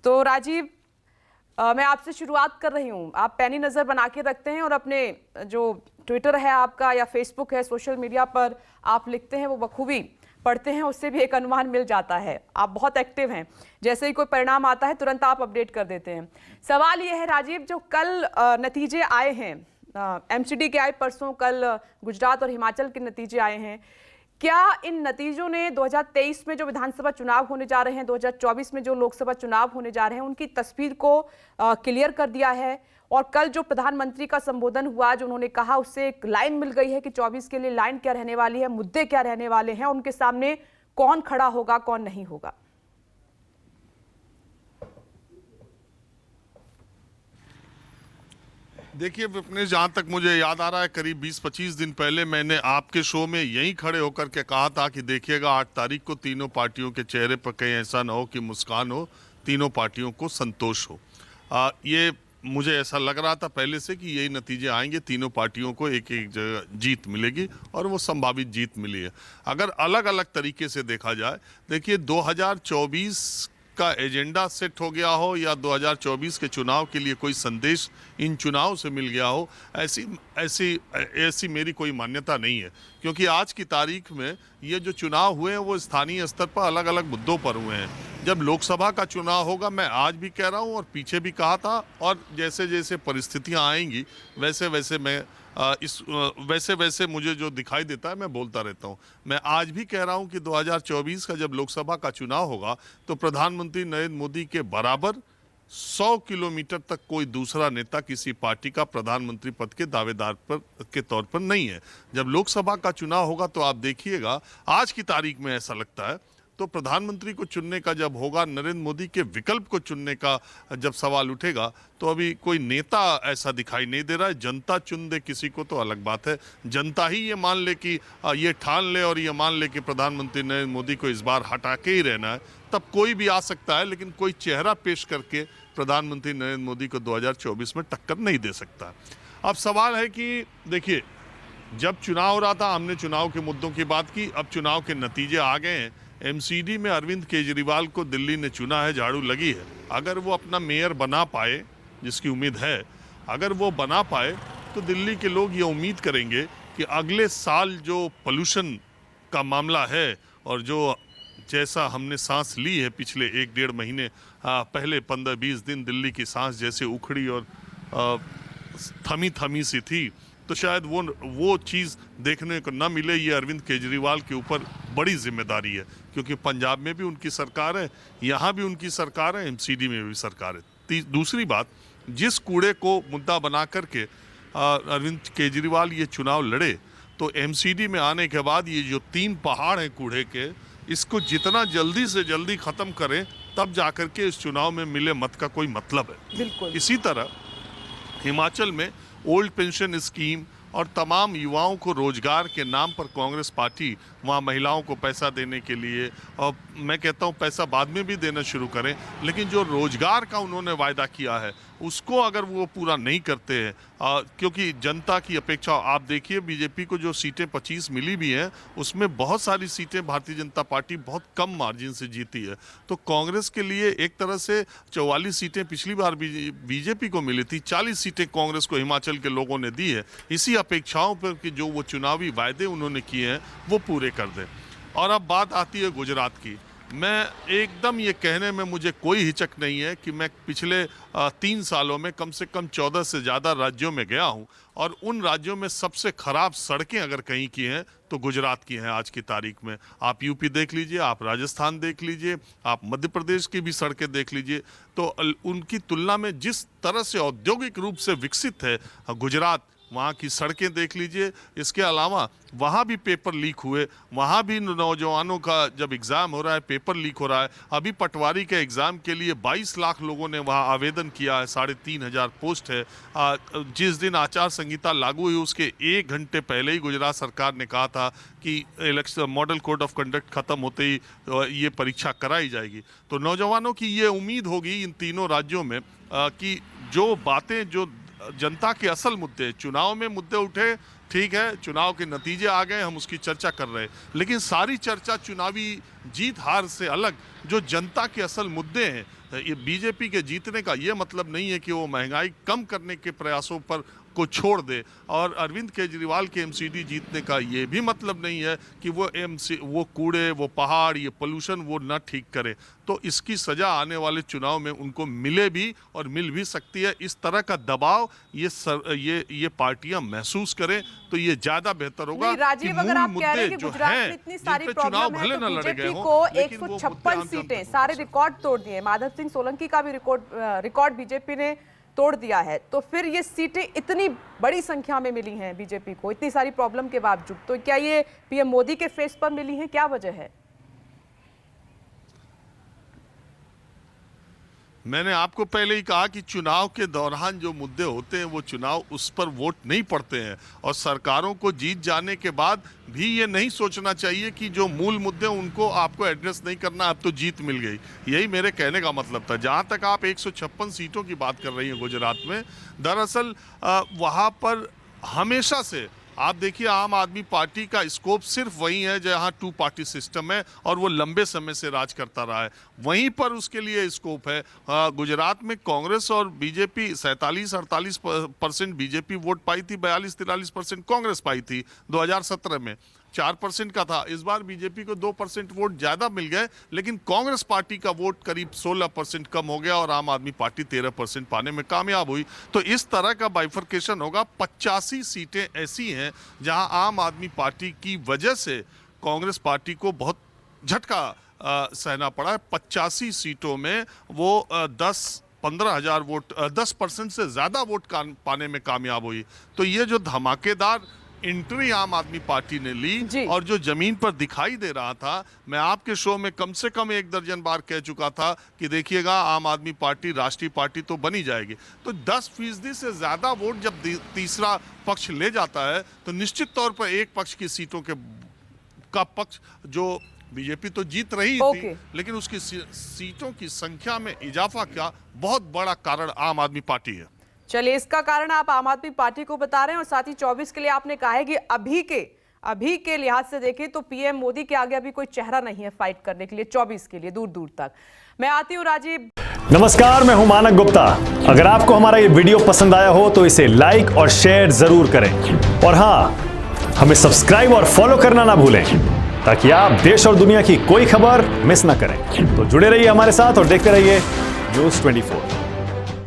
तो राजीव, मैं आपसे शुरुआत कर रही हूँ। आप पैनी नज़र बना के रखते हैं और अपने जो ट्विटर है आपका या फेसबुक है, सोशल मीडिया पर आप लिखते हैं वो बखूबी पढ़ते हैं, उससे भी एक अनुमान मिल जाता है। आप बहुत एक्टिव हैं, जैसे ही कोई परिणाम आता है तुरंत आप अपडेट कर देते हैं। सवाल ये है राजीव, जो कल नतीजे आए हैं, एमसीडी के आए परसों, कल गुजरात और हिमाचल के नतीजे आए हैं, क्या इन नतीजों ने 2023 में जो विधानसभा चुनाव होने जा रहे हैं, 2024 में जो लोकसभा चुनाव होने जा रहे हैं, उनकी तस्वीर को क्लियर कर दिया है? और कल जो प्रधानमंत्री का संबोधन हुआ, जो उन्होंने कहा, उससे एक लाइन मिल गई है कि 24 के लिए लाइन क्या रहने वाली है, मुद्दे क्या रहने वाले हैं, उनके सामने कौन खड़ा होगा, कौन नहीं होगा? देखिए विपनेश, जहाँ तक मुझे याद आ रहा है करीब 20-25 दिन पहले मैंने आपके शो में यहीं खड़े होकर के कहा था कि देखिएगा 8 तारीख को तीनों पार्टियों के चेहरे पर कहीं ऐसा ना हो कि मुस्कान हो, तीनों पार्टियों को संतोष हो। ये मुझे ऐसा लग रहा था पहले से कि यही नतीजे आएंगे, तीनों पार्टियों को एक एक जगह जीत मिलेगी और वो संभावित जीत मिली है। अगर अलग अलग तरीके से देखा जाए, देखिए 2024 का एजेंडा सेट हो गया हो या 2024 के चुनाव के लिए कोई संदेश इन चुनाव से मिल गया हो, ऐसी ऐसी ऐसी मेरी कोई मान्यता नहीं है। क्योंकि आज की तारीख में ये जो चुनाव हुए हैं वो स्थानीय स्तर पर अलग अलग मुद्दों पर हुए हैं। जब लोकसभा का चुनाव होगा, मैं आज भी कह रहा हूँ और पीछे भी कहा था, और जैसे जैसे परिस्थितियाँ आएंगी वैसे वैसे मैं वैसे वैसे मुझे जो दिखाई देता है मैं बोलता रहता हूँ। मैं आज भी कह रहा हूँ कि 2024 का जब लोकसभा का चुनाव होगा तो प्रधानमंत्री नरेंद्र मोदी के बराबर 100 किलोमीटर तक कोई दूसरा नेता किसी पार्टी का प्रधानमंत्री पद के दावेदार पर के तौर पर नहीं है। जब लोकसभा का चुनाव होगा तो आप देखिएगा, आज की तारीख में ऐसा लगता है, तो प्रधानमंत्री को चुनने का जब होगा, नरेंद्र मोदी के विकल्प को चुनने का जब सवाल उठेगा, तो अभी कोई नेता ऐसा दिखाई नहीं दे रहा है। जनता चुन दे किसी को तो अलग बात है। जनता ही ये मान ले कि ये ठान ले और ये मान ले कि प्रधानमंत्री नरेंद्र मोदी को इस बार हटा के ही रहना है, तब कोई भी आ सकता है, लेकिन कोई चेहरा पेश करके प्रधानमंत्री नरेंद्र मोदी को 2024 में टक्कर नहीं दे सकता। अब सवाल है कि देखिए, जब चुनाव हो रहा था हमने चुनाव के मुद्दों की बात की, अब चुनाव के नतीजे आ गए हैं। एमसीडी में अरविंद केजरीवाल को दिल्ली ने चुना है, झाड़ू लगी है। अगर वो अपना मेयर बना पाए, जिसकी उम्मीद है, अगर वो बना पाए तो दिल्ली के लोग ये उम्मीद करेंगे कि अगले साल जो पोल्यूशन का मामला है और जो जैसा हमने सांस ली है पिछले 1-1.5 महीने पहले, 15-20 दिन दिल्ली की सांस जैसे उखड़ी और थमी थमी सी थी, तो शायद वो चीज़ देखने को ना मिले। ये अरविंद केजरीवाल के ऊपर बड़ी जिम्मेदारी है, क्योंकि पंजाब में भी उनकी सरकार है, यहाँ भी उनकी सरकार है, एमसीडी में भी सरकार है। दूसरी बात, जिस कूड़े को मुद्दा बना करके अरविंद केजरीवाल ये चुनाव लड़े, तो एमसीडी में आने के बाद ये जो 3 पहाड़ हैं कूड़े के, इसको जितना जल्दी से जल्दी ख़त्म करें, तब जाकर के इस चुनाव में मिले मत का कोई मतलब है। बिल्कुल। इसी तरह हिमाचल में ओल्ड पेंशन स्कीम और तमाम युवाओं को रोजगार के नाम पर कांग्रेस पार्टी वहाँ महिलाओं को पैसा देने के लिए, और मैं कहता हूँ पैसा बाद में भी देना शुरू करें, लेकिन जो रोजगार का उन्होंने वायदा किया है उसको अगर वो पूरा नहीं करते हैं, क्योंकि जनता की अपेक्षा, आप देखिए बीजेपी को जो सीटें 25 मिली भी हैं, उसमें बहुत सारी सीटें भारतीय जनता पार्टी बहुत कम मार्जिन से जीती है। तो कांग्रेस के लिए एक तरह से 44 सीटें पिछली बार बीजेपी को मिली थी, 40 सीटें कांग्रेस को हिमाचल के लोगों ने दी है, इसी अपेक्षाओं पर कि जो वो चुनावी वायदे उन्होंने किए हैं वो पूरे कर दें। और अब बात आती है गुजरात की। मैं एकदम ये कहने में मुझे कोई हिचक नहीं है कि मैं पिछले 3 सालों में कम से कम 14 से ज़्यादा राज्यों में गया हूँ, और उन राज्यों में सबसे खराब सड़कें अगर कहीं की हैं तो गुजरात की हैं आज की तारीख में। आप यूपी देख लीजिए, आप राजस्थान देख लीजिए, आप मध्य प्रदेश की भी सड़कें देख लीजिए, तो उनकी तुलना में जिस तरह से औद्योगिक रूप से विकसित है गुजरात, वहाँ की सड़कें देख लीजिए। इसके अलावा वहाँ भी पेपर लीक हुए, वहाँ भी नौजवानों का जब एग्ज़ाम हो रहा है पेपर लीक हो रहा है। अभी पटवारी के एग्ज़ाम के लिए 22 लाख लोगों ने वहाँ आवेदन किया है, 3,500 पोस्ट है। जिस दिन आचार संहिता लागू हुई उसके 1 घंटे पहले ही गुजरात सरकार ने कहा था कि election model code of conduct ख़त्म होते ही ये परीक्षा कराई जाएगी। तो नौजवानों की ये उम्मीद होगी इन तीनों राज्यों में कि जो बातें, जो जनता के असल मुद्दे, चुनाव में मुद्दे उठे ठीक है, चुनाव के नतीजे आ गए, हम उसकी चर्चा कर रहे हैं, लेकिन सारी चर्चा चुनावी जीत हार से अलग जो जनता के असल मुद्दे हैं, ये बीजेपी के जीतने का ये मतलब नहीं है कि वो महंगाई कम करने के प्रयासों पर को छोड़ दे, और अरविंद केजरीवाल के एमसीडी जीतने का ये भी मतलब नहीं है कि वो कूड़े, वो पहाड़, ये पोल्यूशन वो न ठीक करे। तो इसकी सजा आने वाले चुनाव में उनको मिले भी और मिल भी सकती है। इस तरह का दबाव ये पार्टियां महसूस करें तो ये ज्यादा बेहतर होगा कि राजीव, अगर आप कह रहे हैं कि जो गुजरात हैं, में इतनी सारी जिन पे चुनाव प्रॉब्लम भले है, न तो लड़े गए बीजेपी हों, को लेकिन वो मुद्दे 156 आम सीटें, जनता सारे रिकॉर्ड तोड़ दिए। माधव सिंह सोलंकी का भी रिकॉर्ड बीजेपी ने तोड़ दिया है। तो फिर ये सीटें इतनी बड़ी संख्या में मिली हैं बीजेपी को इतनी सारी प्रॉब्लम के बावजूद, तो क्या ये पीएम मोदी के फेस पर मिली हैं? क्या वजह है? मैंने आपको पहले ही कहा कि चुनाव के दौरान जो मुद्दे होते हैं वो चुनाव उस पर वोट नहीं पड़ते हैं, और सरकारों को जीत जाने के बाद भी ये नहीं सोचना चाहिए कि जो मूल मुद्दे उनको आपको एड्रेस नहीं करना, अब तो जीत मिल गई। यही मेरे कहने का मतलब था। जहाँ तक आप 156 सीटों की बात कर रही हैं गुजरात में, दरअसल वहाँ पर हमेशा से आप देखिए आम आदमी पार्टी का स्कोप सिर्फ वही है जहां 2 पार्टी सिस्टम है, और वो लंबे समय से राज करता रहा है, वहीं पर उसके लिए स्कोप है। गुजरात में कांग्रेस और बीजेपी 47-48% बीजेपी वोट पाई थी, 42-43% कांग्रेस पाई थी। 2017 में 4% का था, इस बार बीजेपी को 2% वोट ज्यादा मिल गए, लेकिन कांग्रेस पार्टी का वोट करीब 16% कम हो गया और आम आदमी पार्टी 13% पाने में कामयाब हुई। तो इस तरह का बाइफर्केशन होगा। 85 सीटें ऐसी हैं जहां आम आदमी पार्टी की वजह से कांग्रेस पार्टी को बहुत झटका सहना पड़ा है। 85 सीटों में वो 10-15 हजार वोट 10% से ज्यादा वोट पाने में कामयाब हुई। तो ये जो धमाकेदार एंट्री आम आदमी पार्टी ने ली और जो जमीन पर दिखाई दे रहा था, मैं आपके शो में कम से कम 1 दर्जन बार कह चुका था कि देखिएगा आम आदमी पार्टी राष्ट्रीय पार्टी तो बनी जाएगी। तो 10% से ज्यादा वोट जब तीसरा पक्ष ले जाता है तो निश्चित तौर पर एक पक्ष की सीटों का पक्ष जो बीजेपी तो जीत रही थी, लेकिन उसकी सीटों की संख्या में इजाफा का बहुत बड़ा कारण आम आदमी पार्टी है। चलिए, इसका कारण आप आम आदमी पार्टी को बता रहे हैं, और साथ ही 24 के लिए आपने कहा है कि अभी के लिहाज से देखें तो पीएम मोदी के आगे अभी कोई चेहरा नहीं है फाइट करने के लिए 24 के लिए दूर तक। मैं आती हूं राजीव। नमस्कार, मैं हूं मानक गुप्ता। अगर आपको हमारा ये वीडियो पसंद आया हो तो इसे लाइक और शेयर जरूर करें, और हाँ, हमें सब्सक्राइब और फॉलो करना ना भूलें ताकि आप देश और दुनिया की कोई खबर मिस ना करें। तो जुड़े रहिए हमारे साथ और देखते रहिए न्यूज़ 24।